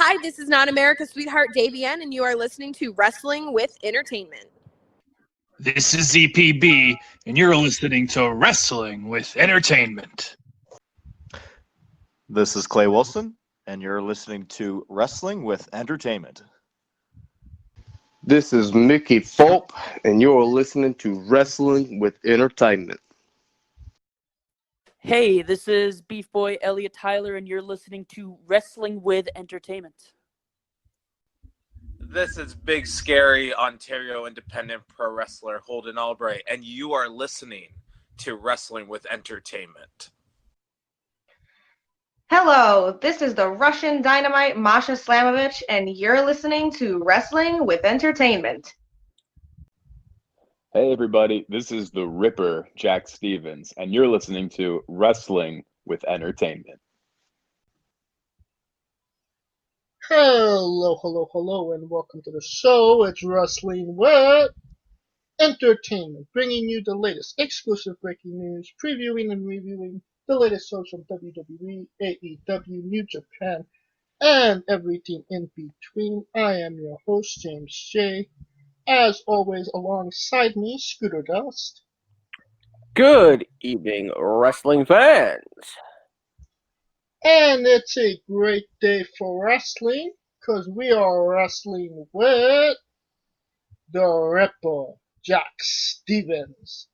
Hi, this is Not America's Sweetheart Davian, and you are listening to Wrestling with Entertainment. This is ZPB, and you're listening to Wrestling with Entertainment. This is Clay Wilson, and you're listening to Wrestling with Entertainment. This is Mickey Fulp, and you're listening to Wrestling with Entertainment. Hey, this is Beef Boy Elliot Tyler, and you're listening to Wrestling with Entertainment. This is Big Scary Ontario Independent Pro Wrestler Holden Albright, and you are listening to Wrestling with Entertainment. Hello, this is the Russian Dynamite Masha Slamovich, and you're listening to Wrestling with Entertainment. Hey everybody, this is the Ripper, Jack Stevens, and you're listening to Wrestling with Entertainment. Hello, and welcome to the show. It's Wrestling with Entertainment, bringing you the latest exclusive breaking news, previewing and reviewing the latest shows from WWE, AEW, New Japan, and everything in between. I am your host, James J. As always, alongside me, Scooter Dust. Good evening, wrestling fans. And it's a great day for wrestling, because we are wrestling with the Ripper, Jack Stevens.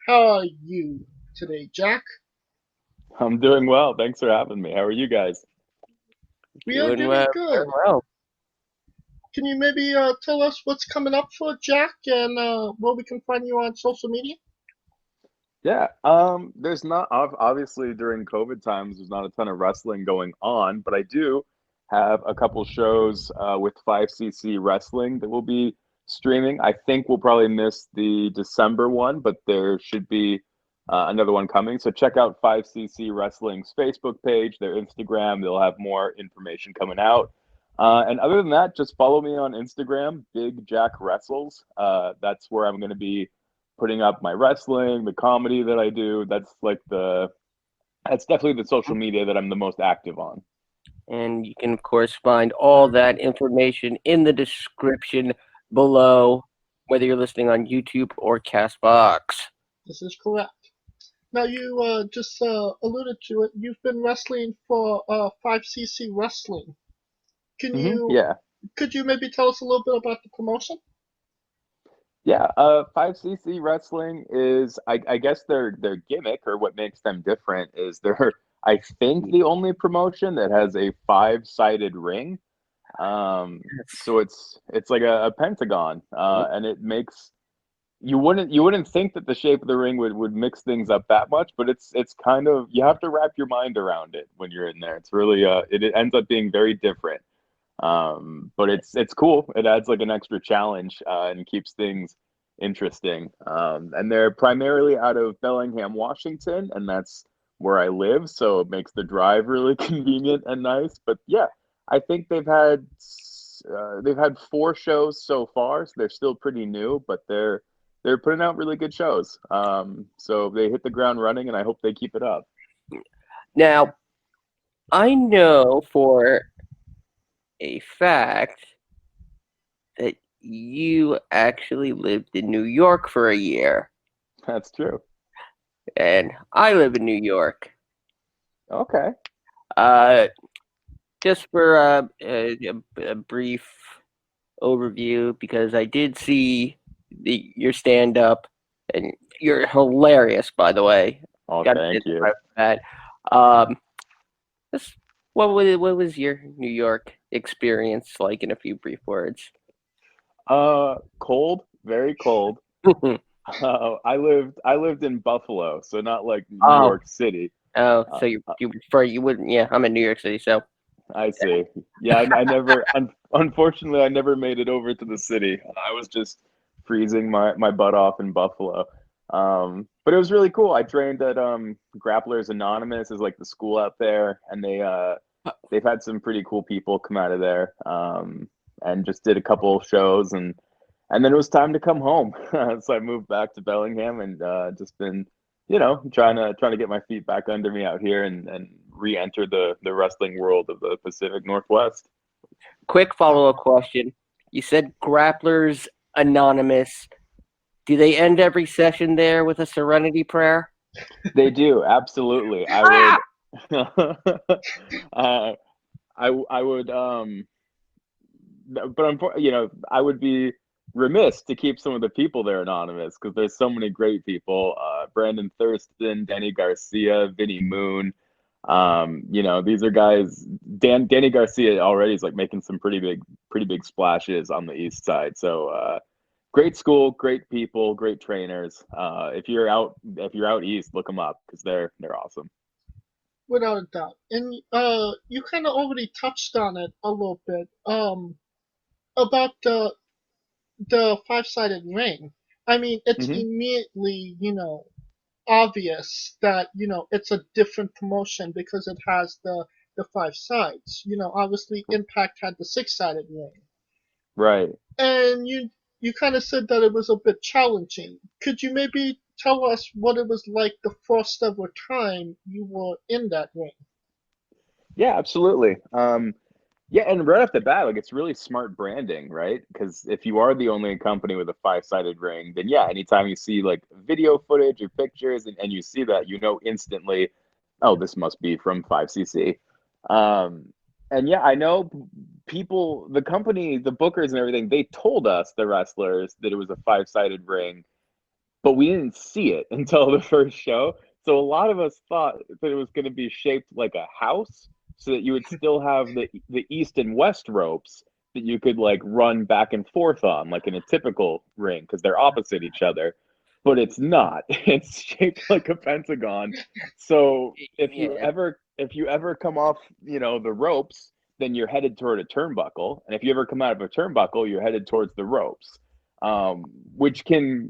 How are you today, Jack? I'm doing well. Thanks for having me. How are you guys? We are doing good. Well. Can you maybe tell us what's coming up for Jack and where we can find you on social media? Yeah, there's not, obviously during COVID times, there's not a ton of wrestling going on, but I do have a couple shows with 5cc Wrestling that will be streaming. I think we'll probably miss the December one, but there should be another one coming. So check out 5cc Wrestling's Facebook page, their Instagram. They'll have more information coming out. And other than that, just follow me on Instagram, Big Jack Wrestles. That's where I'm going to be putting up my wrestling, the comedy that I do. That's definitely the social media that I'm the most active on. And you can, of course, find all that information in the description below, whether you're listening on YouTube or CastBox. This is correct. Now, you just alluded to it. You've been wrestling for 5cc Wrestling. Could you maybe tell us a little bit about the promotion? Yeah, 5cc Wrestling is, I guess their gimmick, or what makes them different, is they're, I think, the only promotion that has a 5-sided ring. So it's like a pentagon, and it makes, you wouldn't think that the shape of the ring would mix things up that much, but it's kind of, you have to wrap your mind around it when you're in there. It's really it ends up being very different. But it's cool. It adds like an extra challenge and keeps things interesting. And they're primarily out of Bellingham, Washington, and that's where I live, so it makes the drive really convenient and nice. But yeah, I think they've had 4 shows so far, so they're still pretty new, but they're putting out really good shows. So they hit the ground running, and I hope they keep it up. Now, I know for a fact that you actually lived in New York for a year. That's true. And I live in New York. Okay. Just for a brief overview, because I did see your stand-up, and you're hilarious, by the way. Oh, thank you. That. What was your New York experience like in a few brief words? Cold, very cold. I lived in Buffalo, so not like New York City. Oh, so you prefer, you wouldn't? Yeah, I'm in New York City, so. I see. Yeah, I never. Unfortunately, I never made it over to the city. I was just freezing my butt off in Buffalo. But it was really cool. I trained at Grapplers Anonymous, is like the school out there, and they've had some pretty cool people come out of there. And just did a couple shows, and then it was time to come home. So I moved back to Bellingham, and just been, trying to get my feet back under me out here and re-enter the wrestling world of the Pacific Northwest. quick follow-up question. You said Grapplers Anonymous. Do they end every session there with a Serenity Prayer? They do, absolutely. I would, I would, but I would be remiss to keep some of the people there anonymous because there's so many great people. Brandon Thurston, Danny Garcia, Vinny Moon. These are guys. Danny Garcia already is like making some pretty big splashes on the east side. So great school, great people, great trainers. If you're out east, look them up because they're awesome. Without a doubt. And you kind of already touched on it a little bit. About the five-sided ring. I mean, it's immediately, obvious that, it's a different promotion because it has the five sides. Obviously Impact had the six-sided ring. Right. And you kind of said that it was a bit challenging. Could you maybe tell us what it was like the first ever time you were in that ring? Yeah, absolutely. Yeah, and right off the bat, like it's really smart branding, right? Because if you are the only company with a five-sided ring, then yeah, anytime you see like video footage or pictures and you see that, instantly, oh, this must be from 5cc. And yeah, I know people, the company, the bookers and everything, they told us, the wrestlers, that it was a five-sided ring, but we didn't see it until the first show. So a lot of us thought that it was going to be shaped like a house, so that you would still have the east and west ropes that you could like run back and forth on, like in a typical ring, because they're opposite each other. But it's not. It's shaped like a pentagon. So if you ever come off, the ropes, then you're headed toward a turnbuckle, and if you ever come out of a turnbuckle, you're headed towards the ropes, which can,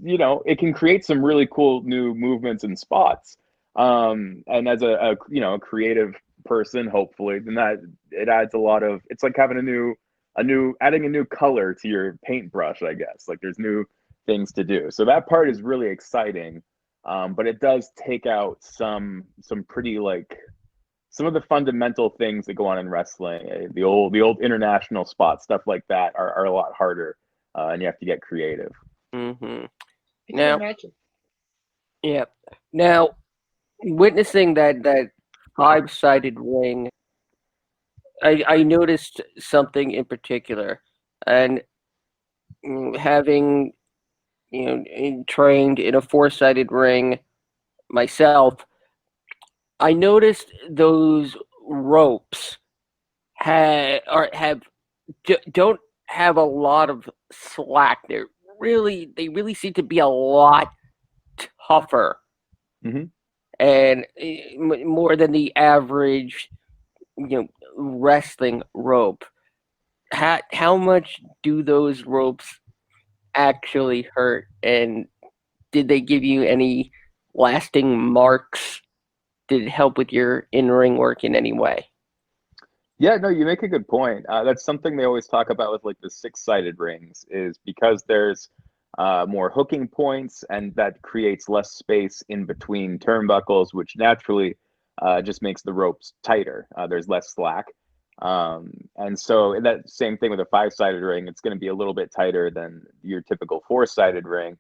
it can create some really cool new movements and spots. And as a creative person, hopefully, then that it adds a lot of, it's like having adding a new color to your paintbrush, I guess. Like there's new things to do. So that part is really exciting. But it does take out some pretty like some of the fundamental things that go on in wrestling. The old international spots, stuff like that are a lot harder, and you have to get creative. Mm-hmm. I can imagine. Yeah. Now, witnessing that five-sided ring, I noticed something in particular, and having trained in a four-sided ring myself, I noticed those ropes don't have a lot of slack. They really seem to be a lot tougher, and more than the average, wrestling rope. How much do those ropes actually hurt, and did they give you any lasting marks? Did it help with your in-ring work in any way? Yeah, no, you make a good point. That's something they always talk about with like the six-sided rings, is because there's more hooking points, and that creates less space in between turnbuckles, which naturally just makes the ropes tighter. There's less slack. And so that same thing with a five-sided ring, it's going to be a little bit tighter than your typical four-sided ring.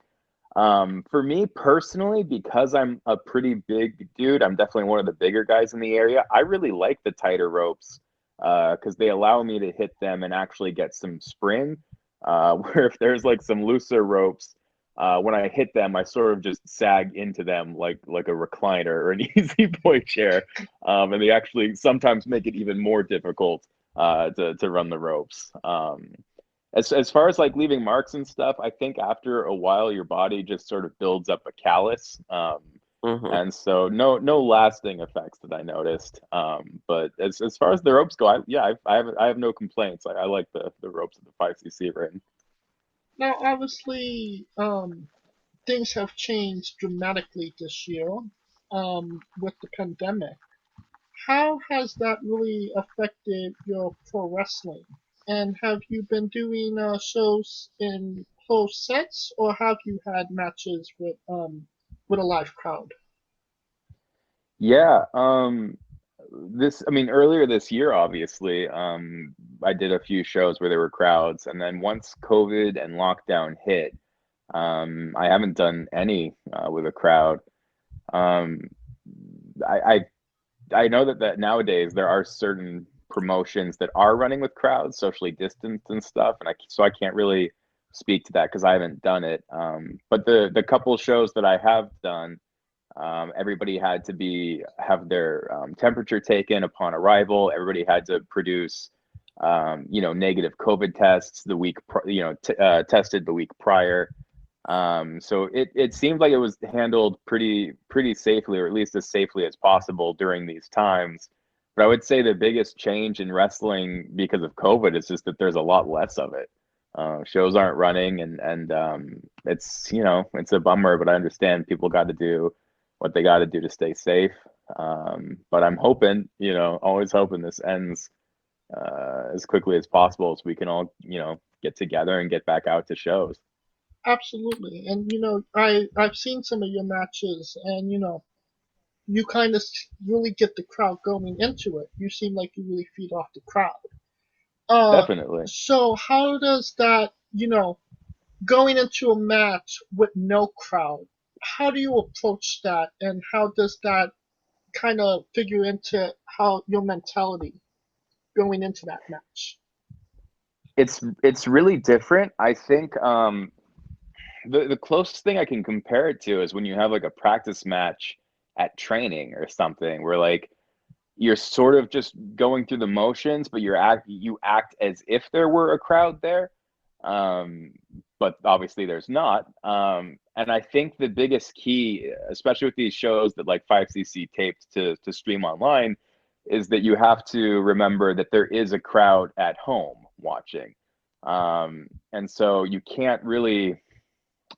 For me personally, because I'm a pretty big dude, I'm definitely one of the bigger guys in the area. I really like the tighter ropes because they allow me to hit them and actually get some spring. Where if there's like some looser ropes, when I hit them, I sort of just sag into them like a recliner or an easy boy chair, and they actually sometimes make it even more difficult to run the ropes. As far as like leaving marks and stuff, I think after a while your body just sort of builds up a callus, and so no lasting effects that I noticed. But as far as the ropes go, I have no complaints. I like the ropes of the 5cc ring. Now, obviously, things have changed dramatically this year with the pandemic. How has that really affected your pro wrestling? And have you been doing shows in closed sets, or have you had matches with a live crowd? Yeah, earlier this year, obviously, I did a few shows where there were crowds, and then once COVID and lockdown hit, I haven't done any with a crowd. Um, I I know that nowadays there are certain promotions that are running with crowds, socially distanced and stuff, and so I can't really speak to that because I haven't done it. But the couple shows that I have done, everybody had to have their temperature taken upon arrival. Everybody had to produce, negative COVID tests the week, tested the week prior. So it seemed like it was handled pretty safely, or at least as safely as possible during these times. But I would say the biggest change in wrestling because of COVID is just that there's a lot less of it. Shows aren't running, and it's it's a bummer, but I understand people got to do what they got to do to stay safe. But I'm hoping, always hoping this ends as quickly as possible, so we can all get together and get back out to shows. Absolutely. And I've seen some of your matches, and you kind of really get the crowd going into it. You seem like you really feed off the crowd. Definitely. So how does that, going into a match with no crowd, how do you approach that, and how does that kind of figure into how your mentality going into that match? It's really different. I think the closest thing I can compare it to is when you have like a practice match at training or something, where like you're sort of just going through the motions, but you act as if there were a crowd there, but obviously there's not. And I think the biggest key, especially with these shows that like 5cc taped to stream online, is that you have to remember that there is a crowd at home watching. And so you can't really,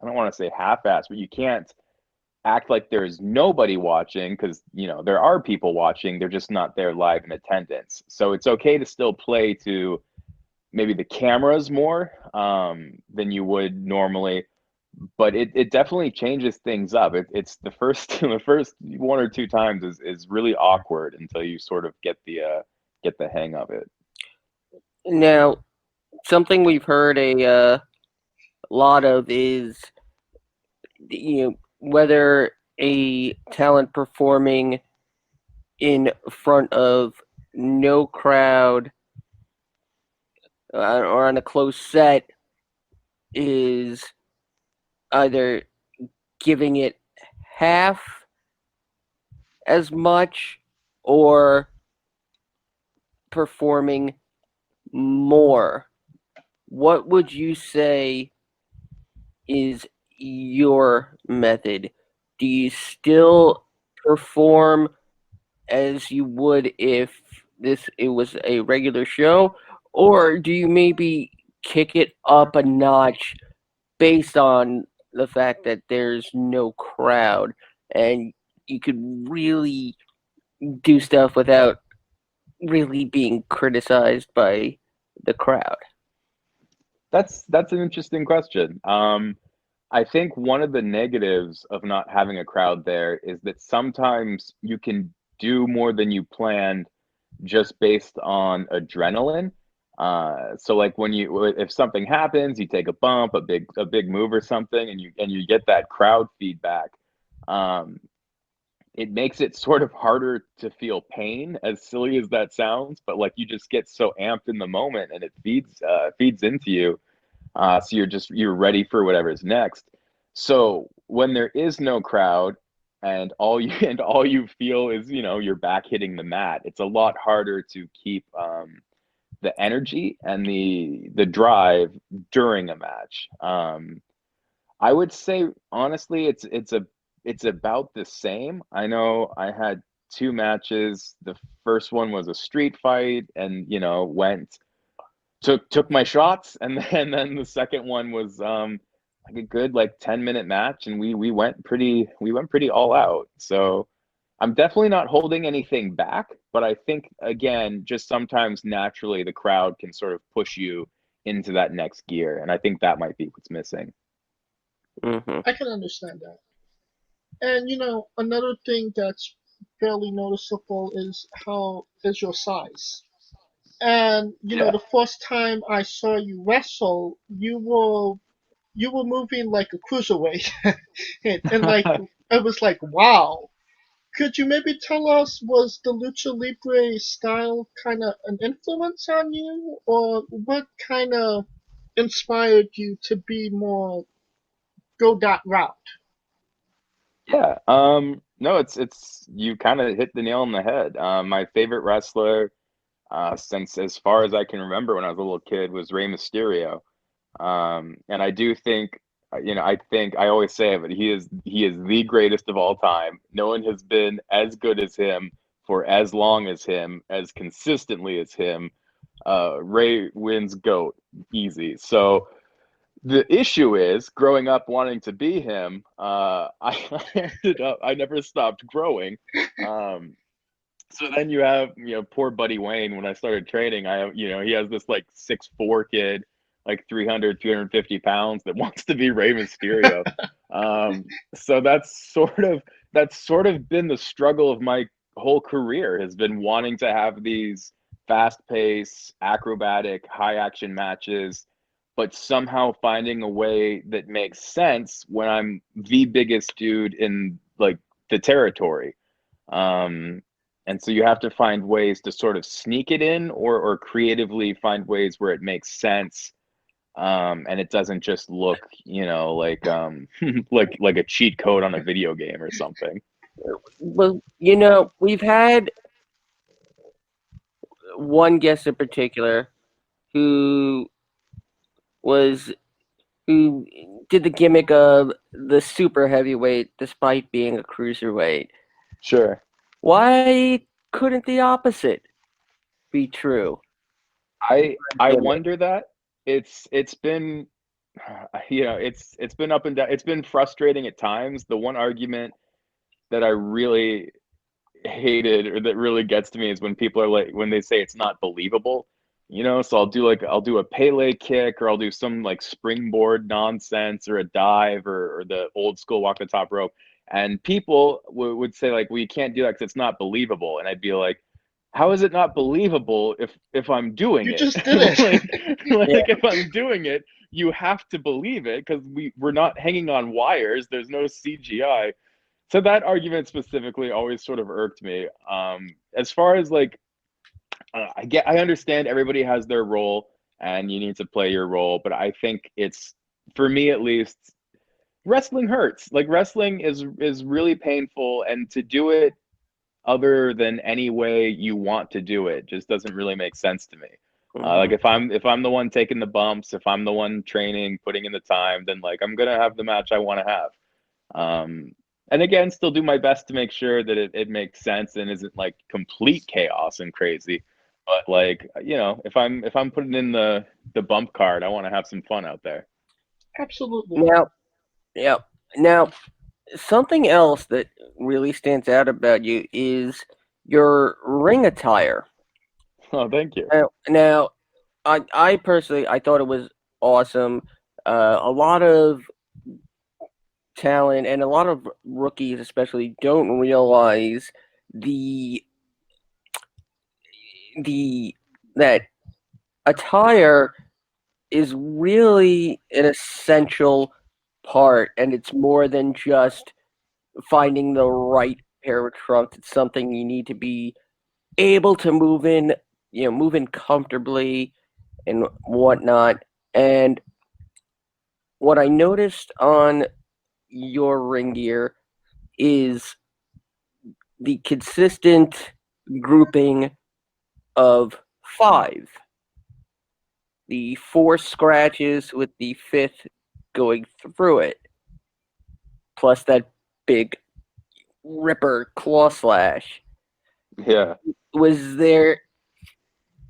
I don't want to say half-ass, but you can't act like there's nobody watching, because there are people watching, they're just not there live in attendance. So it's okay to still play to maybe the cameras more than you would normally, but it definitely changes things up. It's the first one or two times is really awkward until you sort of get the hang of it. Now, something we've heard a lot of is whether a talent performing in front of no crowd or on a closed set is either giving it half as much or performing more. What would you say is your method? Do you still perform as you would if it was a regular show, or do you maybe kick it up a notch based on the fact that there's no crowd and you could really do stuff without really being criticized by the crowd? That's an interesting question. I think one of the negatives of not having a crowd there is that sometimes you can do more than you planned just based on adrenaline. So like if something happens, you take a bump, a big move or something, and you get that crowd feedback. It makes it sort of harder to feel pain, as silly as that sounds, but like you just get so amped in the moment, and it feeds into you. So you're ready for whatever's next. So when there is no crowd and all you feel is your back hitting the mat, it's a lot harder to keep the energy and the drive during a match. I would say honestly, it's about the same. I know I had two matches. The first one was a street fight, and took my shots, and then the second one was like a good 10-minute match, and we went pretty all out. So I'm definitely not holding anything back, but I think again, just sometimes naturally the crowd can sort of push you into that next gear, and I think that might be what's missing. Mm-hmm. I can understand that. And another thing that's fairly noticeable is your size. And Yeah. the first time I saw you wrestle, you were moving like a cruiserweight, and like it was like, wow. Could you maybe tell us, was the lucha libre style kind of an influence on you, or what kind of inspired you to be more go that route? Yeah. No, it's you kind of hit the nail on the head. My favorite wrestler, since as far as I can remember when I was a little kid, was Rey Mysterio. And I do think, I think I always say it, but he is the greatest of all time. No one has been as good as him for as long as him, as consistently as him. Ray wins GOAT easy. So the issue is growing up wanting to be him. I never stopped growing. Um, so then you have, poor Buddy Wayne. When I started training, he has this like 6'4" kid, like 350 pounds that wants to be Rey Mysterio. So that's sort of been the struggle of my whole career, has been wanting to have these fast paced, acrobatic, high action matches, but somehow finding a way that makes sense when I'm the biggest dude in like the territory. Um, and so you have to find ways to sort of sneak it in, or creatively find ways where it makes sense. And it doesn't just look, like a cheat code on a video game or something. Well, we've had one guest in particular who was who did the gimmick of the super heavyweight despite being a cruiserweight. Sure. Why couldn't the opposite be true? I wonder that. It's been it's been up and down. It's been frustrating at times. The one argument that I really hated, or that really gets to me, is when people are like, when they say it's not believable. So I'll do a Pele kick, or I'll do some like springboard nonsense, or a dive, or the old school walk the top rope, and people would say like, well, you can't do that because it's not believable. And I'd be like, how is it not believable if I'm doing You it? just did it. like if I'm doing it, you have to believe it, because we're not hanging on wires. There's no CGI. So that argument specifically always sort of irked me. As far as like, I understand everybody has their role and you need to play your role, but I think it's, for me at least, wrestling hurts. Like, wrestling is really painful, and to do it other than any way you want to do it just doesn't really make sense to me. Like, if I'm the one taking the bumps, if I'm the one training, putting in the time, then like I'm gonna have the match I want to have. And again, still do my best to make sure that it makes sense and isn't like complete chaos and crazy. But like, if I'm putting in the bump card, I want to have some fun out there. Absolutely. Now, something else that really stands out about you is your ring attire. Oh, thank you. Now, I personally, I thought it was awesome. A lot of talent and a lot of rookies especially don't realize that attire is really an essential part, and it's more than just finding the right pair of trunks. It's something you need to be able to move in comfortably and whatnot. And what I noticed on your ring gear is the consistent grouping of 5. The 4 scratches with the 5th going through it, plus that big ripper claw slash. Yeah. Was there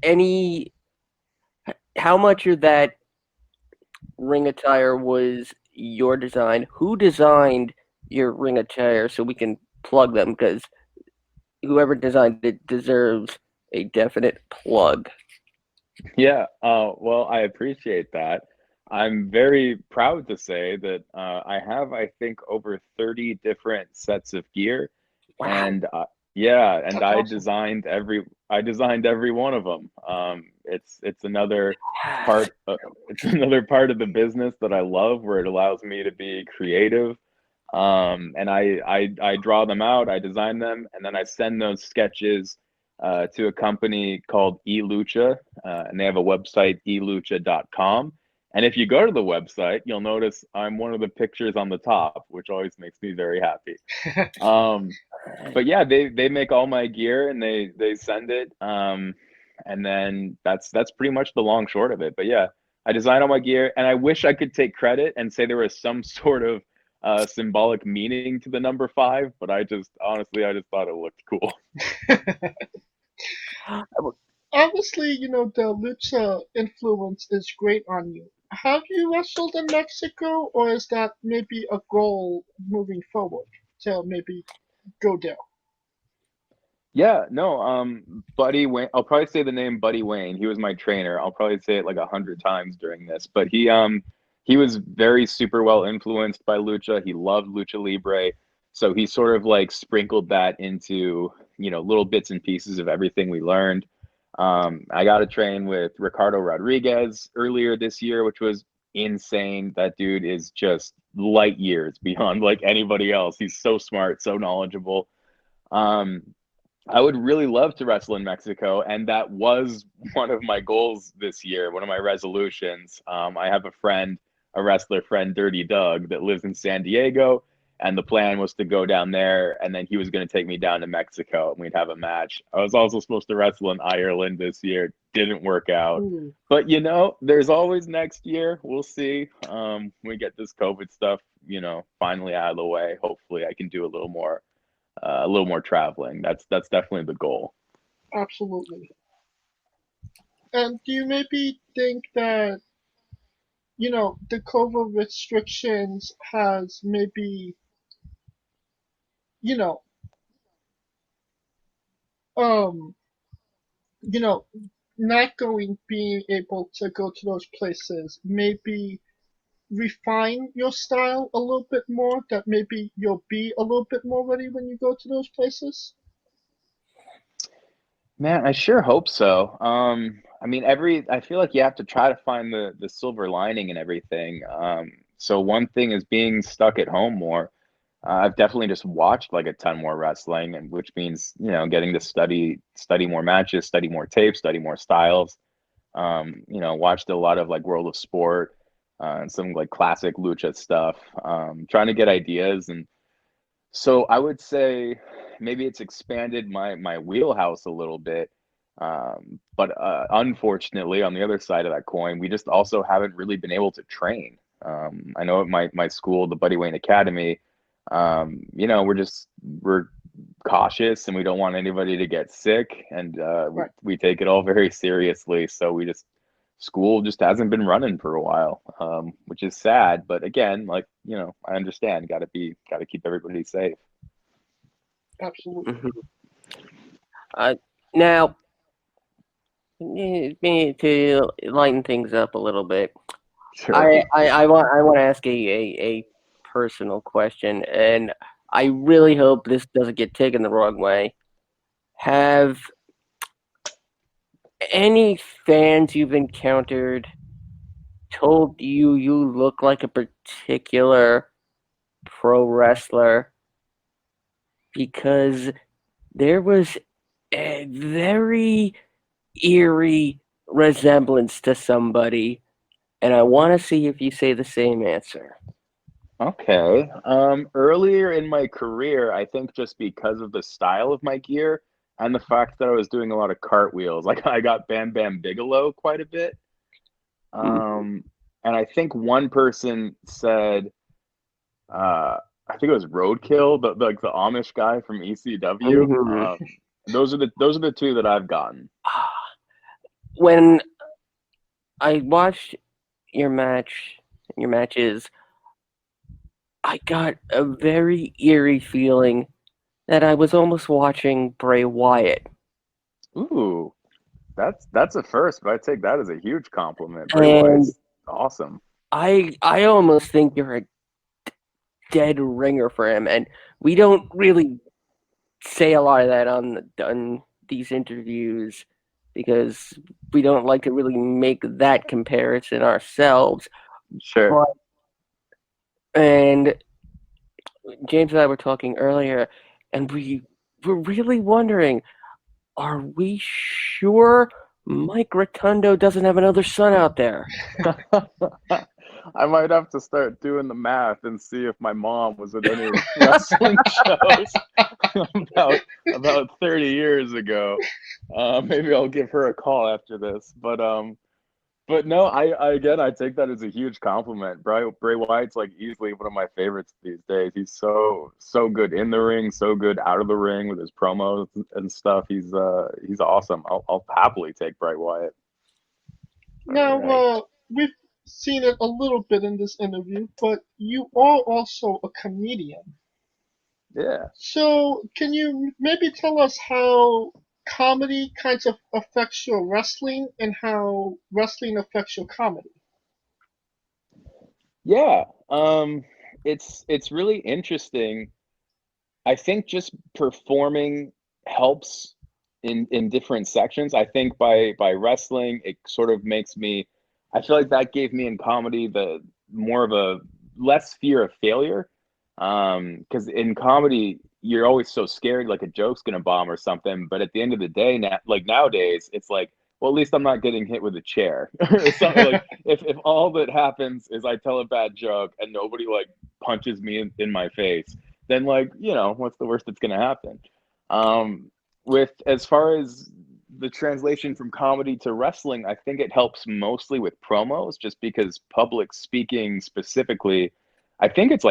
any? How much of that ring attire was your design? Who designed your ring attire, so we can plug them, because whoever designed it deserves a definite plug. Yeah. Well, I appreciate that. I'm very proud to say that I have, I think, over 30 different sets of gear. Wow. And Yeah, and That's I awesome. designed every one of them. It's another part it's another part of the business that I love, where it allows me to be creative. And I draw them out, I design them, and then I send those sketches to a company called eLucha, and they have a website, elucha.com. And if you go to the website, you'll notice I'm one of the pictures on the top, which always makes me very happy. But yeah, they make all my gear and they send it. And then that's pretty much the long short of it. But yeah, I design all my gear, and I wish I could take credit and say there was some sort of symbolic meaning to the number 5, but I just thought it looked cool. Obviously, the lucha influence is great on you. Have you wrestled in Mexico, or is that maybe a goal moving forward to maybe go there? Yeah, no, Buddy Wayne. I'll probably say the name Buddy Wayne. He was my trainer. I'll probably say it like 100 times during this, but he was very super well influenced by lucha. He loved lucha libre, so he sort of like sprinkled that into little bits and pieces of everything we learned. I got to train with Ricardo Rodriguez earlier this year, which was insane. That dude is just light years beyond like anybody else. He's so smart, so knowledgeable. I would really love to wrestle in Mexico, and that was one of my goals this year, one of my resolutions. I have a wrestler friend, Dirty Doug, that lives in San Diego, and the plan was to go down there, and then he was going to take me down to Mexico, and we'd have a match. I was also supposed to wrestle in Ireland this year. Didn't work out. Ooh. But, there's always next year. We'll see. We get this COVID stuff, finally out of the way. Hopefully I can do a little more traveling. That's definitely the goal. Absolutely. And do you maybe think that, the COVID restrictions has maybe, you know, um, not being able to go to those places, maybe refine your style a little bit more, that maybe you'll be a little bit more ready when you go to those places? Man, I sure hope so. I mean, I feel like you have to try to find the silver lining in everything. So one thing is being stuck at home more. I've definitely just watched like a ton more wrestling, and which means, getting to study more matches, study more tapes, study more styles. Watched a lot of like World of Sport, and some like classic lucha stuff. Trying to get ideas, and so I would say maybe it's expanded my wheelhouse a little bit. But unfortunately, on the other side of that coin, we just also haven't really been able to train. I know at my school, the Buddy Wayne Academy, we're cautious, and we don't want anybody to get sick, and Right. we take it all very seriously. So school just hasn't been running for a while, which is sad. But again, like, I understand, got to keep everybody safe. Absolutely. Now, to lighten things up a little bit, Sure. I want to ask a personal question, and I really hope this doesn't get taken the wrong way. Have any fans you've encountered told you look like a particular pro wrestler? Because there was a very eerie resemblance to somebody, and I want to see if you say the same answer. Okay. Earlier in my career, I think just because of the style of my gear and the fact that I was doing a lot of cartwheels, like I got Bam Bam Bigelow quite a bit. And I think one person said, I think it was Roadkill, like the Amish guy from ECW. Mhm. Those are the two that I've gotten. When I watched your matches, I got a very eerie feeling that I was almost watching Bray Wyatt. Ooh, that's a first, but I take that as a huge compliment. Bray Wyatt's awesome. I almost think you're a dead ringer for him, and we don't really say a lot of that on these interviews because we don't like to really make that comparison ourselves. Sure. And James and I were talking earlier, and we were really wondering, are we sure Mike Rotundo doesn't have another son out there? I might have to start doing the math and see if my mom was at any wrestling shows about 30 years ago. Maybe I'll give her a call after this. But no, I take that as a huge compliment. Bray Wyatt's like easily one of my favorites these days. He's so good in the ring, so good out of the ring with his promos and stuff. He's awesome. I'll happily take Bray Wyatt. Now, we've seen it a little bit in this interview, but you are also a comedian. Yeah. So, can you maybe tell us how comedy kind of affects your wrestling and how wrestling affects your comedy? Yeah. It's really interesting. I think just performing helps in different sections. I think by wrestling, it sort of makes me. I feel like that gave me in comedy the more of a less fear of failure. Because in comedy, you're always so scared like a joke's gonna bomb or something. But at the end of the day, like nowadays, it's like, well, at least I'm not getting hit with a chair or something. Like if all that happens is I tell a bad joke and nobody like punches me in my face, then like, what's the worst that's gonna happen? With as far as the translation from comedy to wrestling, I think it helps mostly with promos, just because public speaking specifically, I think it's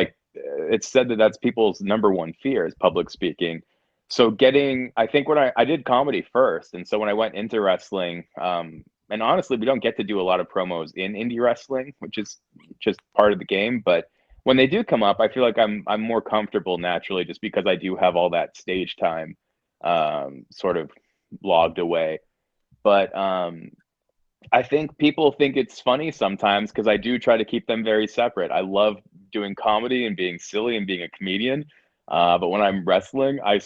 said that that's people's number one fear is public speaking. So I think when I did comedy first, and so when I went into wrestling, and honestly, we don't get to do a lot of promos in indie wrestling, which is just part of the game. But when they do come up, I feel like I'm more comfortable naturally, just because I do have all that stage time sort of logged away. But I think people think it's funny sometimes because I do try to keep them very separate. I love doing comedy and being silly and being a comedian. But when I'm wrestling, I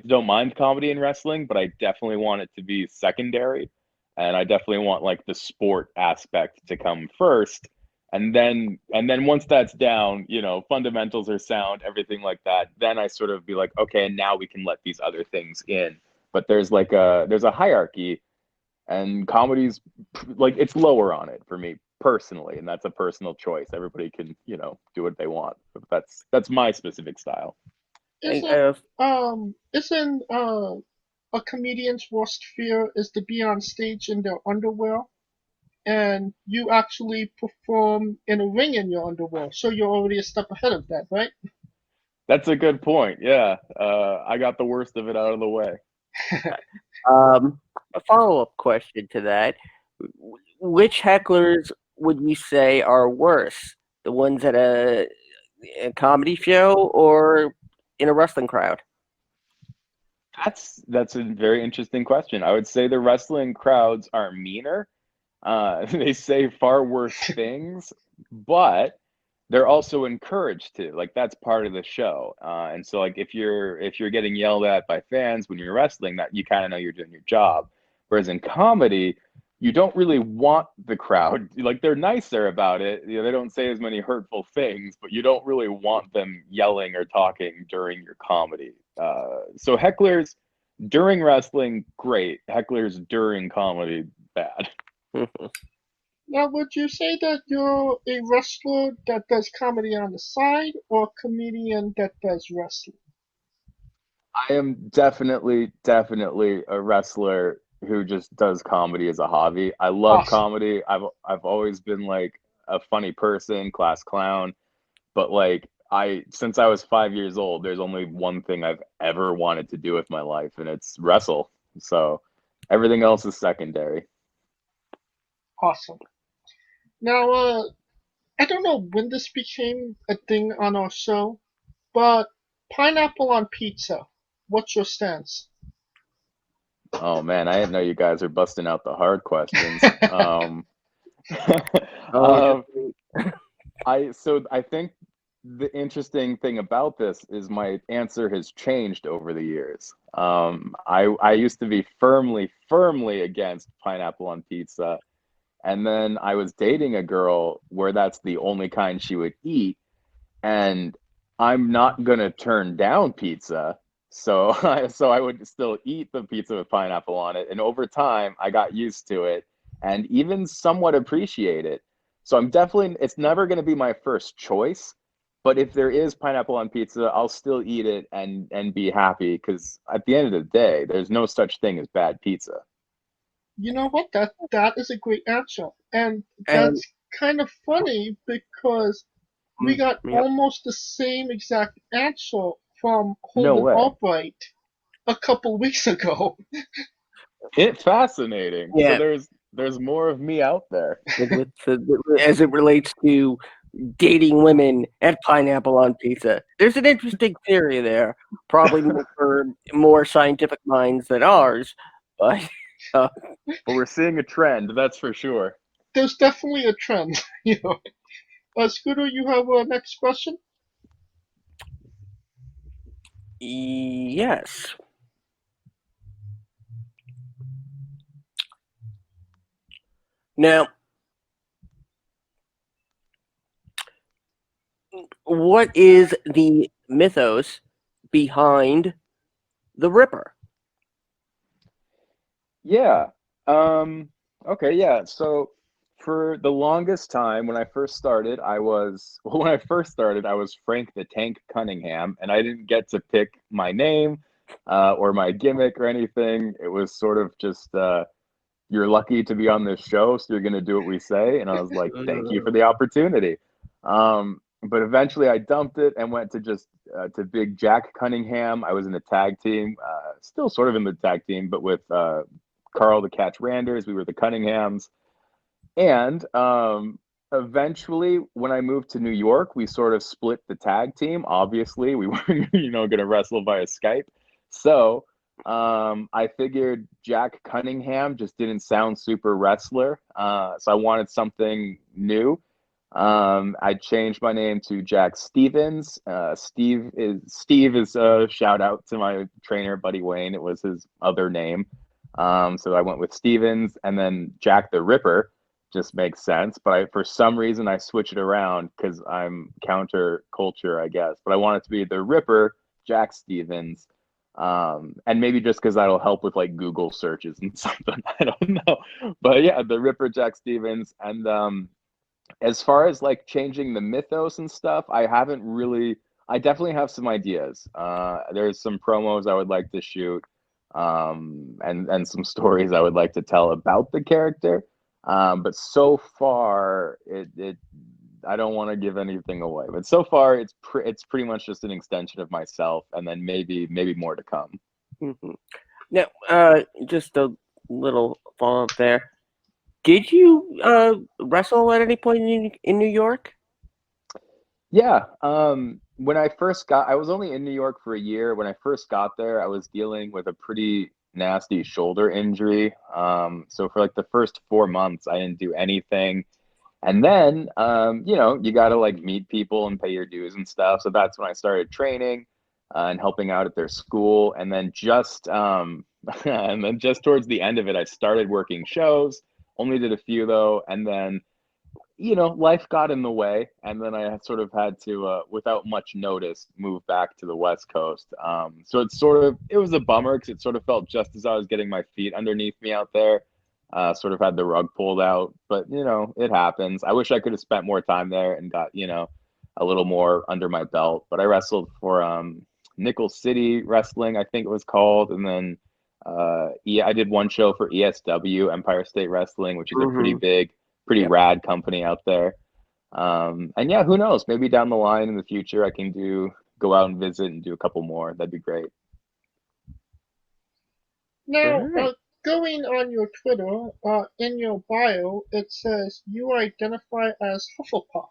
don't mind comedy and wrestling, but I definitely want it to be secondary. And I definitely want like the sport aspect to come first. And then once that's down, fundamentals are sound, everything like that, then I sort of be like, okay, and now we can let these other things in. But there's a hierarchy, and comedy's like it's lower on it for me personally, and that's a personal choice. Everybody can, do what they want. But that's my specific style. Isn't a comedian's worst fear is to be on stage in their underwear, and you actually perform in a ring in your underwear, so you're already a step ahead of that, right? That's a good point. Yeah, I got the worst of it out of the way. A follow-up question to that: which hecklers would you say are worse? The ones at a comedy show or in a wrestling crowd? That's a very interesting question. I would say the wrestling crowds are meaner. They say far worse things, but they're also encouraged to. Like that's part of the show. And so like if you're getting yelled at by fans when you're wrestling, that you kind of know you're doing your job. Whereas in comedy, you don't really want the crowd. Like they're nicer about it. They don't say as many hurtful things, but you don't really want them yelling or talking during your comedy. So hecklers during wrestling, great. Hecklers during comedy, bad. Now, would you say that you're a wrestler that does comedy on the side or a comedian that does wrestling? I am definitely a wrestler who just does comedy as a hobby. I love comedy. I've always been like a funny person, class clown, but like since I was 5 years old, there's only one thing I've ever wanted to do with my life, and it's wrestle. So everything else is secondary. Awesome. Now, I don't know when this became a thing on our show, but pineapple on pizza. What's your stance? Oh man, I didn't know you guys are busting out the hard questions. I think the interesting thing about this is my answer has changed over the years. I used to be firmly against pineapple on pizza, and then I was dating a girl where that's the only kind she would eat, and I'm not gonna turn down pizza. So I would still eat the pizza with pineapple on it, and over time I got used to it and even somewhat appreciate it. So it's never going to be my first choice, but if there is pineapple on pizza, I'll still eat it and be happy, because at the end of the day, there's no such thing as bad pizza. You know what? That is a great answer, and And that's kind of funny because we got yep. almost the same exact answer from No Holden way. Albright a couple weeks ago. It's fascinating. Yeah. So there's more of me out there. As it relates to dating women and pineapple on pizza. There's an interesting theory there, probably more for more scientific minds than ours, but But we're seeing a trend, that's for sure. There's definitely a trend, you know. Scooter, you have a next question? yes. Now, what is the mythos behind the Ripper? Yeah. Okay, yeah. So for the longest time when I first started, I was Frank the Tank Cunningham, and I didn't get to pick my name or my gimmick or anything. It was sort of just you're lucky to be on this show, so you're gonna do what we say. And I was like, thank you for the opportunity. But eventually I dumped it and went to just to Big Jack Cunningham. I was in a tag team, still sort of in the tag team, but with Carl the Catch Randers. We were the Cunninghams. And eventually, when I moved to New York, we sort of split the tag team. Obviously, we weren't, going to wrestle via Skype. So I figured Jack Cunningham just didn't sound super wrestler. So I wanted something new. I changed my name to Jack Stevens. Steve is a shout out to my trainer, Buddy Wayne. It was his other name. So I went with Stevens, and then Jack the Ripper just makes sense. But for some reason, I switch it around because I'm counter culture, I guess. But I want it to be the Ripper, Jack Stevens. And maybe just because that'll help with like Google searches and something. I don't know. But yeah, the Ripper, Jack Stevens. And as far as like changing the mythos and stuff, I definitely have some ideas. There's some promos I would like to shoot, and some stories I would like to tell about the character. But so far, I don't want to give anything away. But so far, it's pretty much just an extension of myself, and then maybe more to come. Mm-hmm. Now, just a little follow up there. Did you wrestle at any point in New York? Yeah. When I was only in New York for a year. When I first got there, I was dealing with a pretty nasty shoulder injury. So for like the first 4 months, I didn't do anything. And then, you got to like meet people and pay your dues and stuff. So that's when I started training and helping out at their school. And then just towards the end of it, I started working shows. Only did a few though, and then life got in the way, and then I sort of had to, without much notice, move back to the West Coast. So it was a bummer because it sort of felt just as I was getting my feet underneath me out there, sort of had the rug pulled out. But it happens. I wish I could have spent more time there and got a little more under my belt. But I wrestled for Nickel City Wrestling, I think it was called, and then. I did one show for ESW, Empire State Wrestling, which is a pretty rad company out there. And yeah, who knows? Maybe down the line in the future, I can go out and visit and do a couple more. That'd be great. Now, going on your Twitter, in your bio, it says you identify as Hufflepuff.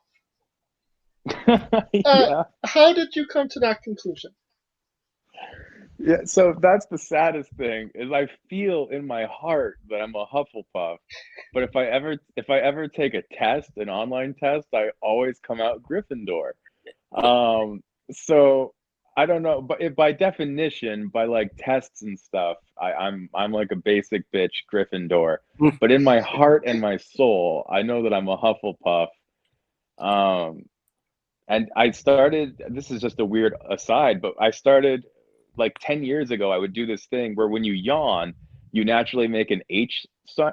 Yeah. How did you come to that conclusion? Yeah, so that's the saddest thing is I feel in my heart that I'm a Hufflepuff, but if I ever take a test, an online test, I always come out Gryffindor. So I don't know, but by definition, by like tests and stuff, I'm like a basic bitch Gryffindor. But in my heart and my soul, I know that I'm a Hufflepuff. Um, and I started, this is just a weird aside, but I started like 10 years ago. I would do this thing where when you yawn, you naturally make an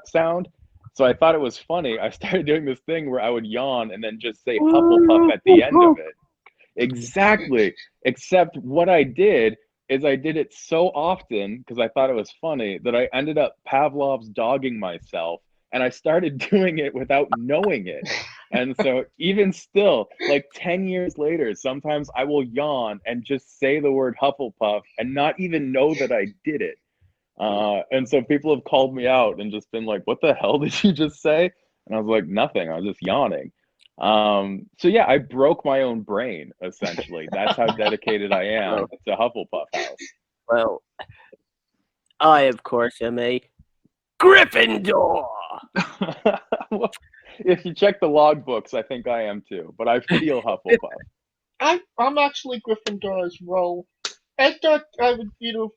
sound. So I thought it was funny. I started doing this thing where I would yawn and then just say Hufflepuff at the end of it. Exactly. Except what I did is I did it so often because I thought it was funny that I ended up Pavlov's dogging myself, and I started doing it without knowing it. And so even still, like 10 years later, sometimes I will yawn and just say the word Hufflepuff and not even know that I did it. And so people have called me out and just been like, what the hell did you just say? And I was like, nothing. I was just yawning. So yeah, I broke my own brain, essentially. That's how dedicated I am to Hufflepuff House. Well, I, of course, am a Gryffindor. Well, if you check the logbooks, I think I am too, but I feel Hufflepuff. I'm actually Gryffindor as well. I thought I would either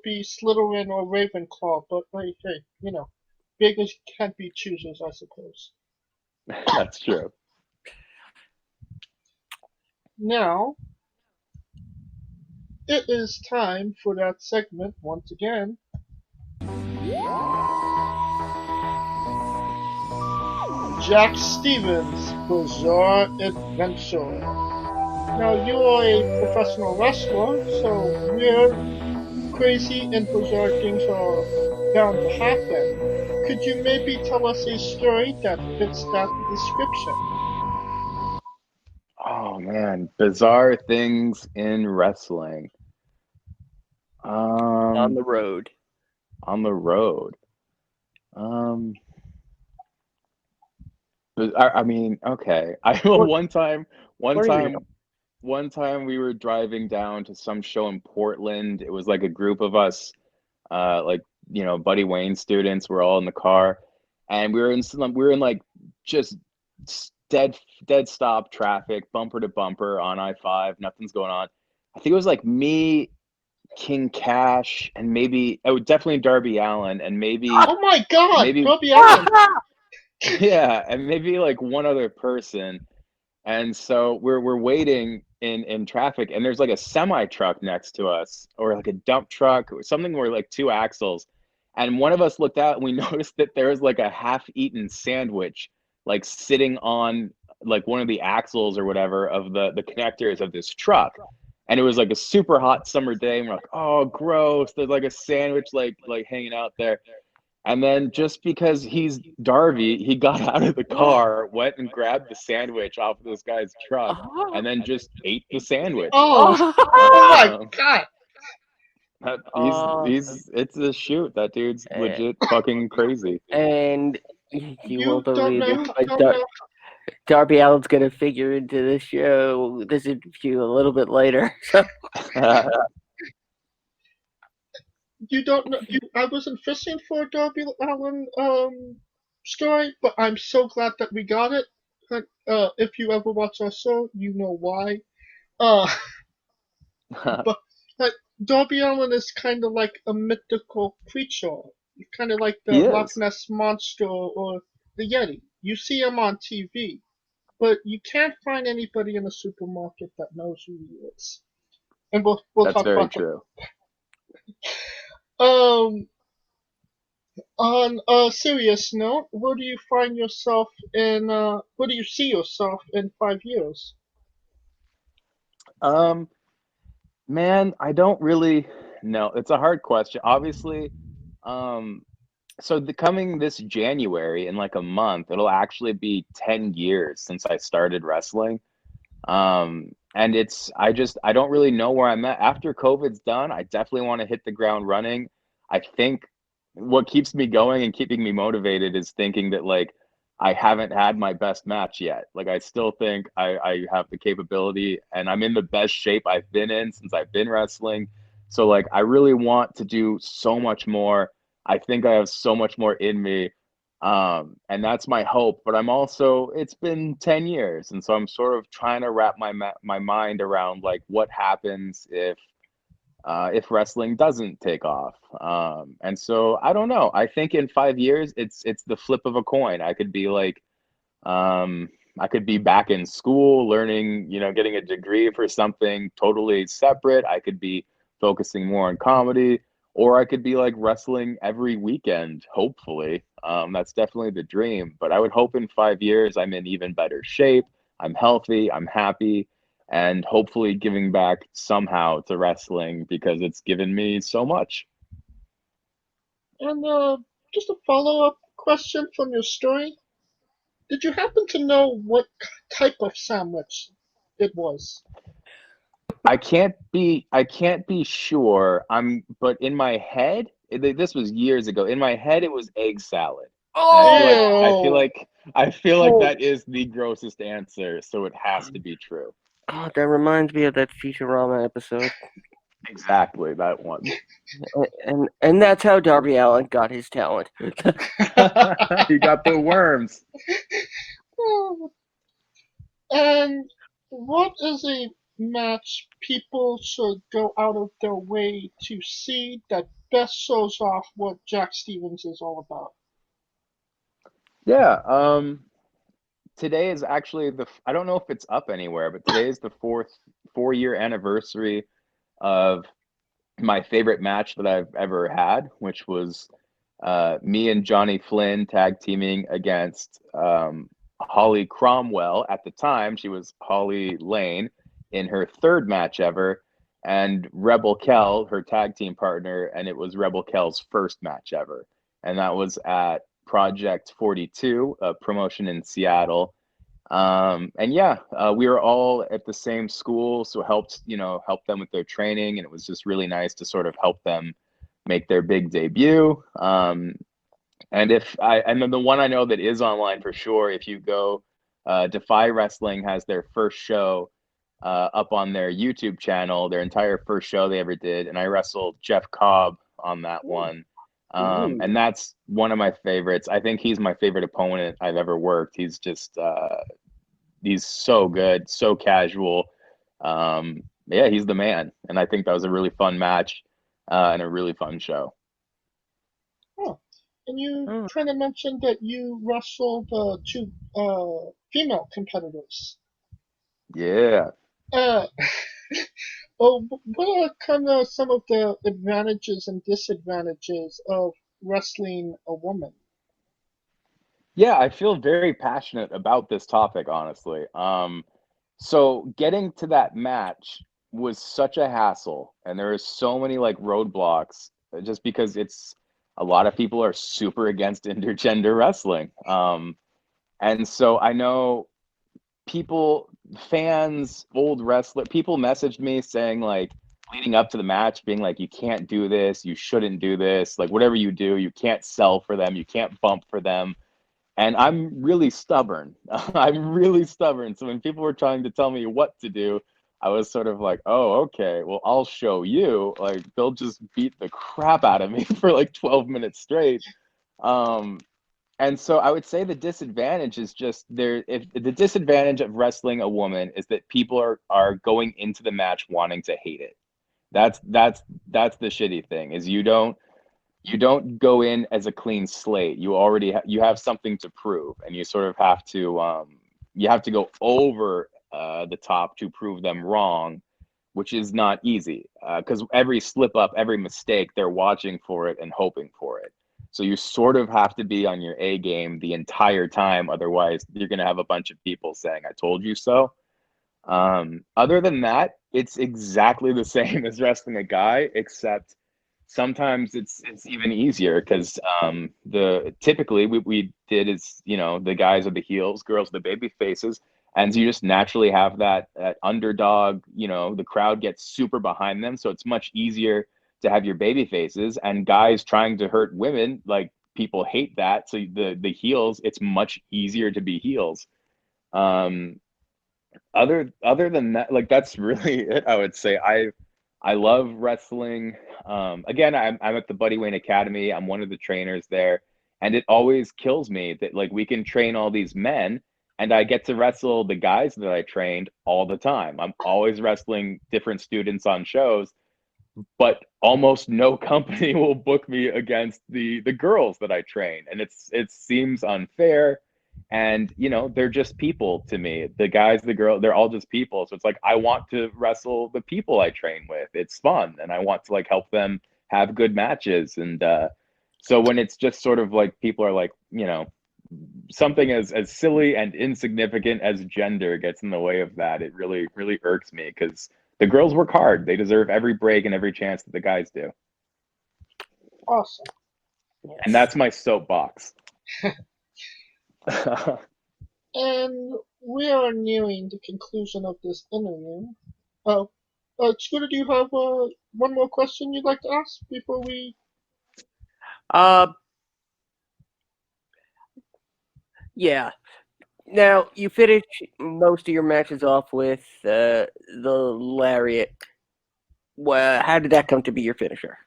be Slytherin or Ravenclaw, but like, hey, beggars can't be choosers, I suppose. That's true. Now, it is time for that segment once again. Jack Stevens' Bizarre Adventure. Now, you are a professional wrestler, so weird, crazy, and bizarre things are bound to happen. Could you maybe tell us a story that fits that description? Oh man, bizarre things in wrestling. On the road. On the road. I mean, okay. One time we were driving down to some show in Portland. It was like a group of us, Buddy Wayne students. We're all in the car, and we were in like just dead stop traffic, bumper to bumper on I-5. Nothing's going on. I think it was like me, King Cash, and definitely Darby Allin, and maybe. Oh my God, Darby Allin! Yeah, and maybe like one other person. And so we're waiting in traffic, and there's like a semi truck next to us, or like a dump truck, or something where like two axles. And one of us looked out and we noticed that there was like a half-eaten sandwich, like sitting on like one of the axles or whatever of the connectors of this truck. And it was like a super hot summer day, and we're like, oh, gross. There's like a sandwich like hanging out there. And then just because he's Darby, he got out of the car, went and grabbed the sandwich off of this guy's truck, and then just ate the sandwich. Oh my God! It's a shoot. That dude's legit fucking crazy. And you won't believe it, but Darby Allin's gonna figure into the show, this interview a little bit later. You don't know. I wasn't fishing for a Darby Allin story, but I'm so glad that we got it. If you ever watch our show, you know why. But Darby Allin is kind of like a mythical creature, kind of like the Loch Ness monster or the Yeti. You see him on TV, but you can't find anybody in the supermarket that knows who he is. And we'll That's talk very about true. On a serious note, where do you find yourself in? Where do you see yourself in 5 years? Man, I don't really know. It's a hard question. Obviously, so coming this January, in like a month, it'll actually be 10 years since I started wrestling. And I don't really know where I'm at. After COVID's done, I definitely want to hit the ground running. I think what keeps me going and keeping me motivated is thinking that like I haven't had my best match yet. Like I still think I have the capability, and I'm in the best shape I've been in since I've been wrestling. So like I really want to do so much more. I think I have so much more in me. And that's my hope. But I'm also, it's been 10 years, and so I'm sort of trying to wrap my mind around like what happens if wrestling doesn't take off. And so I don't know. I think in 5 years, it's the flip of a coin. I could be like, I could be back in school learning, getting a degree for something totally separate. I could be focusing more on comedy, or I could be like wrestling every weekend, hopefully. That's definitely the dream. But I would hope in 5 years I'm in even better shape. I'm healthy, I'm happy, and hopefully giving back somehow to wrestling because it's given me so much. And just a follow-up question from your story. Did you happen to know what type of sandwich it was? I can't be sure. But in my head, this was years ago. In my head, it was egg salad. And I feel like that is the grossest answer, so it has to be true. Oh, that reminds me of that Futurama episode. Exactly, that one. And that's how Darby Allin got his talent. He got the worms. And what is a match people should go out of their way to see that best shows off what Jack Stevens is all about? Yeah, today is actually I don't know if it's up anywhere, but today is the 4-year anniversary of my favorite match that I've ever had, which was me and Johnny Flynn tag teaming against Holly Cromwell. At the time, she was Holly Lane in her third match ever, and Rebel Kell, her tag team partner, and it was Rebel Kell's first match ever. And that was at Project 42, a promotion in Seattle. And yeah, we were all at the same school, so helped them with their training, and it was just really nice to sort of help them make their big debut. And then the one I know that is online for sure, if you go, Defy Wrestling has their first show up on their YouTube channel, their entire first show they ever did, and I wrestled Jeff Cobb on that one. And that's one of my favorites. I think he's my favorite opponent I've ever worked. He's just he's so good, so casual. Yeah, he's the man, and I think that was a really fun match and a really fun show. Oh, and you kind of mentioned that you wrestled two female competitors. Yeah. What are kind of some of the advantages and disadvantages of wrestling a woman? Yeah, I feel very passionate about this topic, honestly. So getting to that match was such a hassle, and there are so many like roadblocks just because a lot of people are super against intergender wrestling. And so I know fans, old wrestler, people messaged me saying like leading up to the match, being like, you can't do this, you shouldn't do this, like whatever you do, you can't sell for them, you can't bump for them. And I'm really stubborn. I'm really stubborn. So when people were trying to tell me what to do, I was sort of like, oh, okay, well, I'll show you. Like, they'll just beat the crap out of me for like 12 minutes straight. And so I would say the disadvantage is just if the disadvantage of wrestling a woman is that people are going into the match wanting to hate it. That's the shitty thing, is you don't go in as a clean slate. You already you have something to prove, and you sort of have to go over the top to prove them wrong, which is not easy because every slip up, every mistake, they're watching for it and hoping for it. So you sort of have to be on your A game the entire time. Otherwise, you're going to have a bunch of people saying, I told you so. Other than that, it's exactly the same as wrestling a guy, except sometimes it's even easier because typically we did is, the guys are the heels, girls are the baby faces, and you just naturally have that underdog, the crowd gets super behind them, so it's much easier to have your baby faces, and guys trying to hurt women, like, people hate that, so the heels, it's much easier to be heels. Other than that, like, that's really it. I would say I love wrestling. Again, I'm at the Buddy Wayne Academy. I'm one of the trainers there. And it always kills me that like we can train all these men and I get to wrestle the guys that I trained all the time. I'm always wrestling different students on shows, but almost no company will book me against the girls that I train, and it seems unfair. And you know, they're just people to me. The guys, the girl, they're all just people. So it's like I want to wrestle the people I train with. It's fun, and I want to like help them have good matches. And so when it's just sort of like people are like, you know, something as silly and insignificant as gender gets in the way of that, it really irks me because the girls work hard. They deserve every break and every chance that the guys do. Awesome. And that's my soapbox. And we are nearing the conclusion of this interview. Scooter, do you have one more question you'd like to ask before we? Yeah. Now you finish most of your matches off with the lariat. Well, how did that come to be your finisher?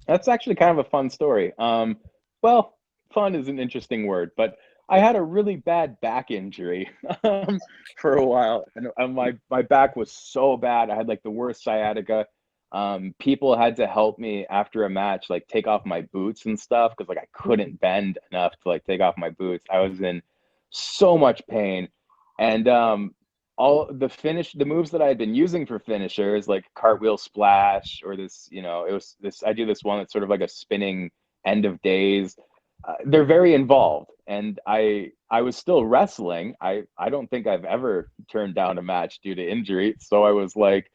That's actually kind of a fun story. Well, fun is an interesting word, but I had a really bad back injury for a while, and my back was so bad. I had like the worst sciatica. People had to help me after a match, like take off my boots and stuff because like I couldn't bend enough to like take off my boots. I was in so much pain, and all the moves that I had been using for finishers, like cartwheel splash or this, you know, it was this. I do this one that's sort of like a spinning end of days. They're very involved, and I was still wrestling. I don't think I've ever turned down a match due to injury, so I was like,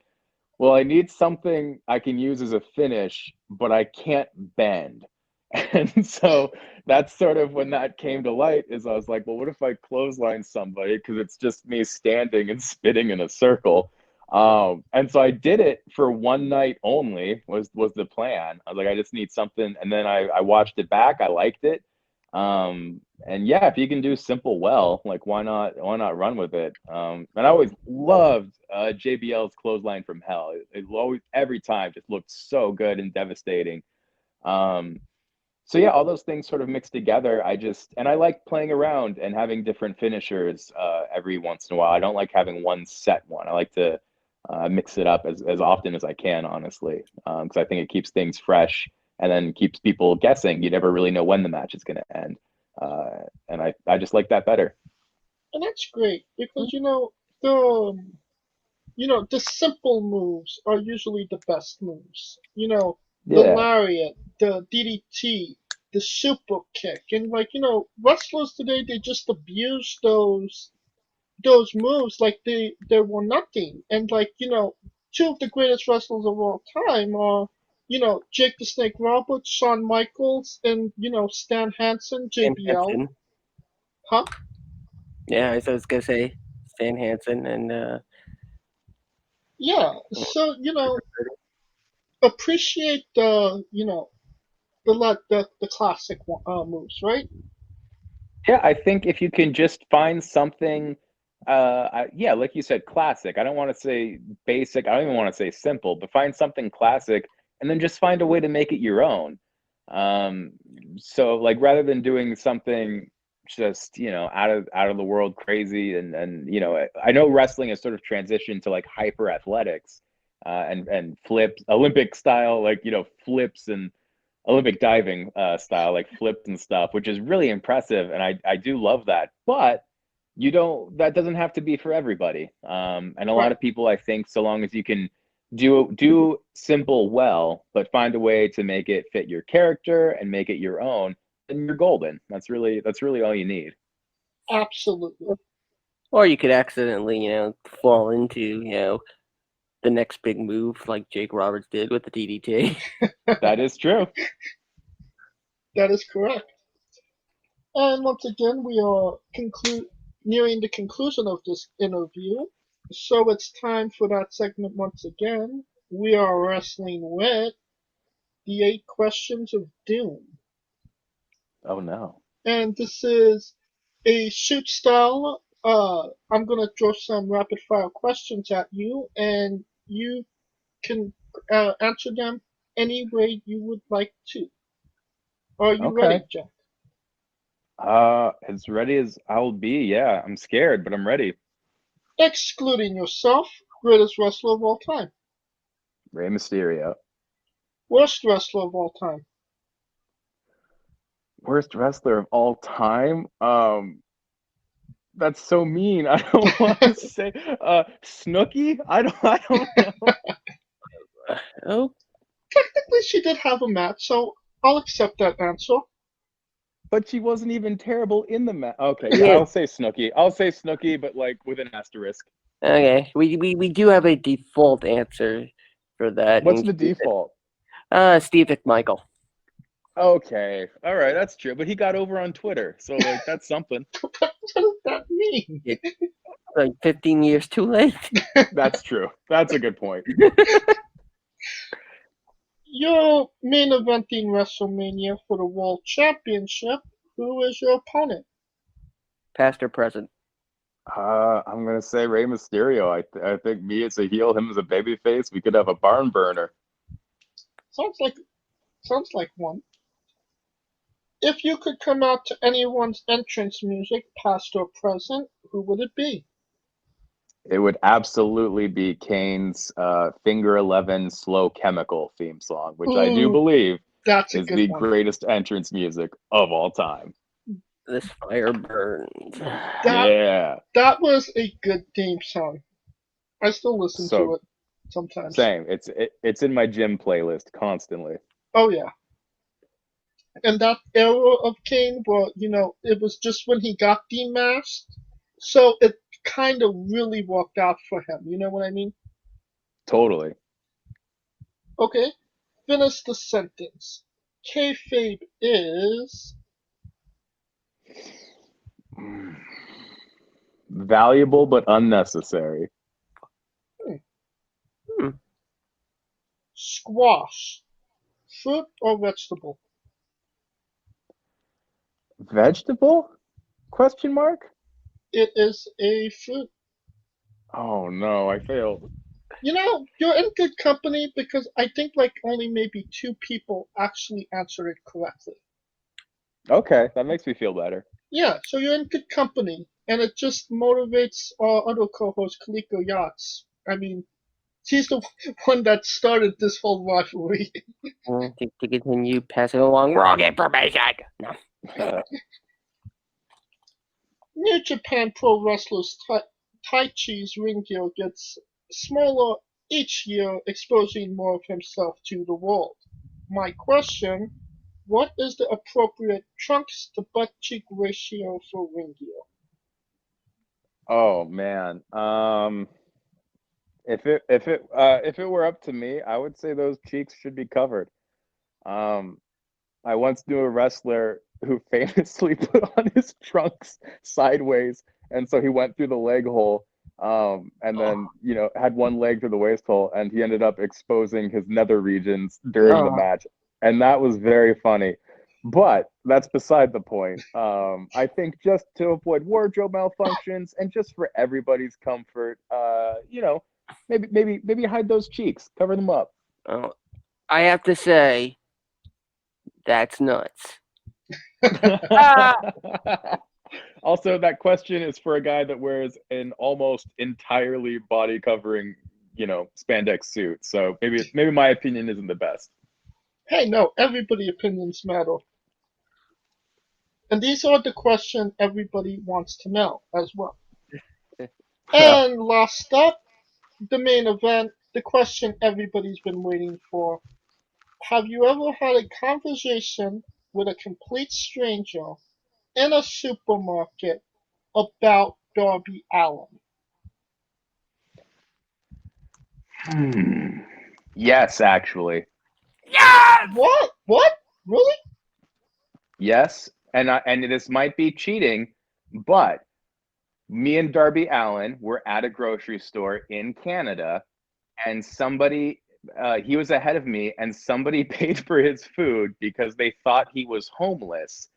well, I need something I can use as a finish, but I can't bend. And so that's sort of when that came to light is I was like, well, what if I clothesline somebody? Because it's just me standing and spinning in a circle. And so I did it for one night only was the plan. I was like, I just need something. And then I watched it back. I liked it. And yeah, if you can do simple well, like why not run with it? And I always loved JBL's clothesline from hell. It always, every time, just looked so good and devastating. So yeah, all those things sort of mixed together. And I like playing around and having different finishers every once in a while. I don't like having one set one. I like to mix it up as often as I can, honestly, because I think it keeps things fresh and then keeps people guessing. You never really know when the match is going to end. And I just like that better. And that's great because the simple moves are usually the best moves. The Yeah. lariat, the DDT, the super kick, and wrestlers today they just abuse those moves like they were nothing. And two of the greatest wrestlers of all time are Jake the Snake Roberts, Shawn Michaels, and Stan Hansen, JBL. Hansen. Huh? Yeah, I was gonna say Stan Hansen and Yeah, so appreciate the classic moves, right? Yeah, I think if you can just find something, yeah, like you said, classic. I don't want to say basic. I don't even want to say simple, but find something classic and then just find a way to make it your own. So like rather than doing something just, out of the world crazy and I know wrestling has sort of transitioned to like hyper athletics, and flips, Olympic style, like, flips and Olympic diving style, like flips and stuff, which is really impressive. And I do love that, but that doesn't have to be for everybody. And a lot of people, I think, so long as you can do simple well, but find a way to make it fit your character and make it your own, then you're golden. That's really all you need. Absolutely. or you could accidentally, fall into, the next big move like Jake Roberts did with the DDT. That is true. That is correct. And once again, we are nearing the conclusion of this interview. So it's time for that segment once again. We are wrestling with the 8 questions of doom. Oh no. And this is a shoot style. I'm going to throw some rapid fire questions at you, and you can answer them any way you would like to. Are you ready, Jack? As ready as I'll be. Yeah, I'm scared, but I'm ready. Excluding yourself, greatest wrestler of all time. Rey Mysterio. Worst wrestler of all time. Worst wrestler of all time? That's so mean. I don't want to say Snooki? I don't know. Oh, Technically, she did have a match, so I'll accept that answer. But she wasn't even terrible in the match. Okay, Yeah. I'll say Snooki. I'll say Snooki, but like with an asterisk. okay. We do have a default answer for that. What's and the default? Steve McMichael. Okay, all right, that's true. But he got over on Twitter, so like that's something. What does that mean? Like 15 years too late. That's true. That's a good point. You're main eventing WrestleMania for the World Championship. Who is your opponent? Past or present? I'm gonna say Rey Mysterio. I think me as a heel, him as a babyface, we could have a barn burner. Sounds like one. If you could come out to anyone's entrance music, past or present, who would it be? It would absolutely be Kane's Finger 11 Slow Chemical theme song, which I do Ooh, believe That's a is good the one. greatest entrance music of all time. This fire burns. Yeah, That was a good theme song. I still listen to so it sometimes. same. It's in my gym playlist constantly. Oh yeah. And that era of Kane, well, it was just when he got demasked, so it kind of really worked out for him. You know what I mean? Totally. Okay, finish the sentence. Kayfabe is Valuable but unnecessary. squash, fruit or vegetable? Vegetable? Question mark? It is a fruit. Oh no, I failed. You're in good company because I think like only maybe 2 people actually answered it correctly. Okay, that makes me feel better. Yeah, so you're in good company, and it just motivates our other co-host, Kaliko Yachts. I mean, she's the one that started this whole rivalry. To continue passing along wrong information. No. New Japan Pro Wrestlers Tai Chi's ring gear gets smaller each year, exposing more of himself to the world. My question, what is the appropriate trunks to butt cheek ratio for ring gear? Oh man. If it were up to me, I would say those cheeks should be covered. I once knew a wrestler who famously put on his trunks sideways, and so he went through the leg hole, and then had one leg through the waist hole, and he ended up exposing his nether regions during the match, and that was very funny. But that's beside the point. I think just to avoid wardrobe malfunctions and just for everybody's comfort, maybe hide those cheeks, cover them up. I have to say, that's nuts. Also, that question is for a guy that wears an almost entirely body covering, spandex suit. So maybe my opinion isn't the best. Hey, no, everybody's opinions matter. And these are the questions everybody wants to know as well. And last up, the main event, the question everybody's been waiting for. Have you ever had a conversation with a complete stranger in a supermarket about Darby Allin? Yes, actually. Yes! What? Really? Yes, and this might be cheating, but me and Darby Allin were at a grocery store in Canada, and somebody he was ahead of me, and somebody paid for his food because they thought he was homeless.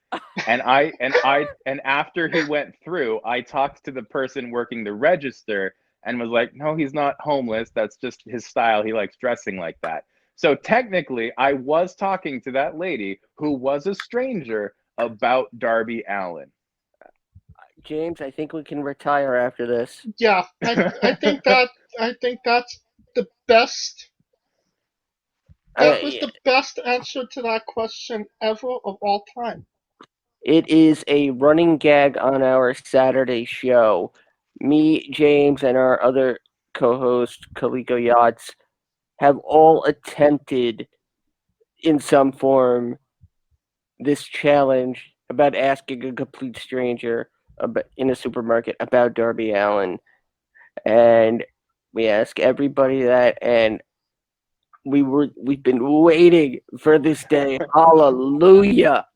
And after he went through, I talked to the person working the register and was like, no, he's not homeless. That's just his style. He likes dressing like that. So technically, I was talking to that lady who was a stranger about Darby Allin. James, I think we can retire after this. Yeah, I think that's the best. That was the best answer to that question ever of all time. It is a running gag on our Saturday show. Me, James, and our other co-host, Kaliko Yachts, have all attempted in some form this challenge about asking a complete stranger in a supermarket about Darby Allin. And we ask everybody that, and we've been waiting for this day. Hallelujah.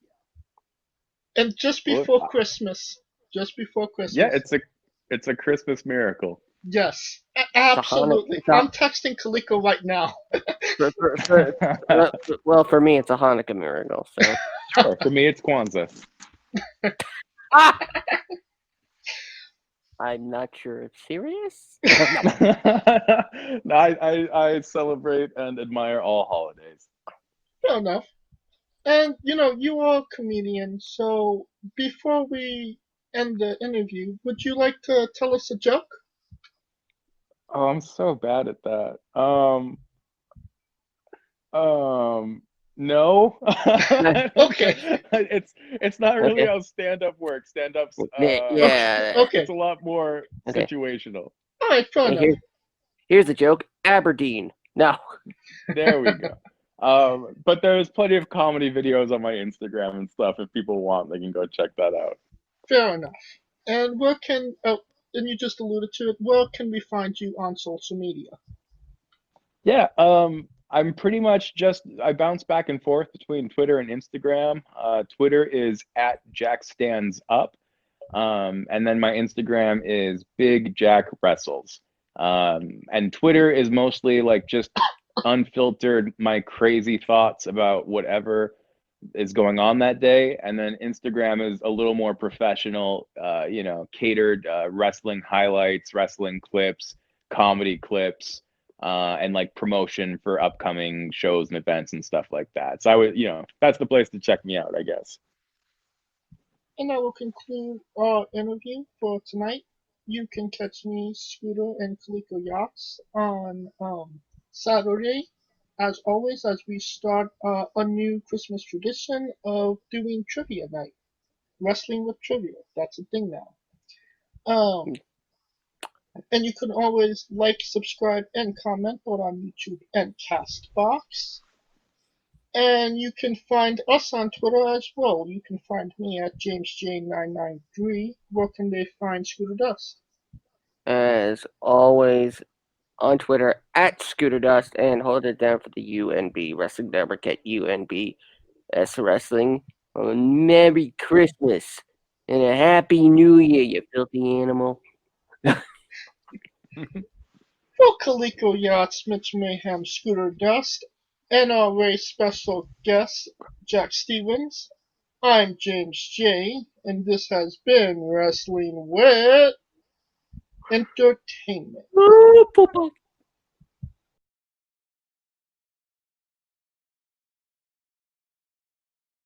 And just before Christmas. Just before Christmas. Yeah, it's a Christmas miracle. Yes, absolutely. I'm texting Kaliko right now. Well, for me, it's a Hanukkah miracle. So. Sure, for me, it's Kwanzaa. I'm not sure it's serious. No, I celebrate and admire all holidays. Fair enough. And, you are a comedian, so before we end the interview, would you like to tell us a joke? Oh, I'm so bad at that. No. Okay. It's not really how stand-up works. Stand-up's yeah. Okay. It's a lot more situational. All right, fair enough. Here's the joke: Aberdeen. No. There we go. But there's plenty of comedy videos on my Instagram and stuff. If people want, they can go check that out. Fair enough. And where can, and you just alluded to it, where can we find you on social media? Yeah, I'm pretty much I bounce back and forth between Twitter and Instagram. Twitter is @JackStandsUp. And then my Instagram is Big Jack Wrestles. And Twitter is mostly like just unfiltered, my crazy thoughts about whatever is going on that day. And then Instagram is a little more professional, catered wrestling highlights, wrestling clips, comedy clips, and like promotion for upcoming shows and events and stuff like that. So I would, that's the place to check me out, I guess. And that will conclude our interview for tonight. You can catch me, Scooter, and Kaliko Yachts on Saturday, as always, as we start a new Christmas tradition of doing trivia night. Wrestling with trivia. That's a thing now. And you can always like, subscribe, and comment both on YouTube and Castbox. And you can find us on Twitter as well. You can find me at JamesJ993. Where can they find Scooter Dust? As always, on Twitter at Scooter Dust, and hold it down for the UNB Wrestling Network at UNBS Wrestling. Well, Merry Christmas and a Happy New Year, you filthy animal. For Kaliko Yachts, Mitch Mayhem, Scooter Dust, and our very special guest, Jack Stevens, I'm James J, and this has been Wrestling with Entertainment.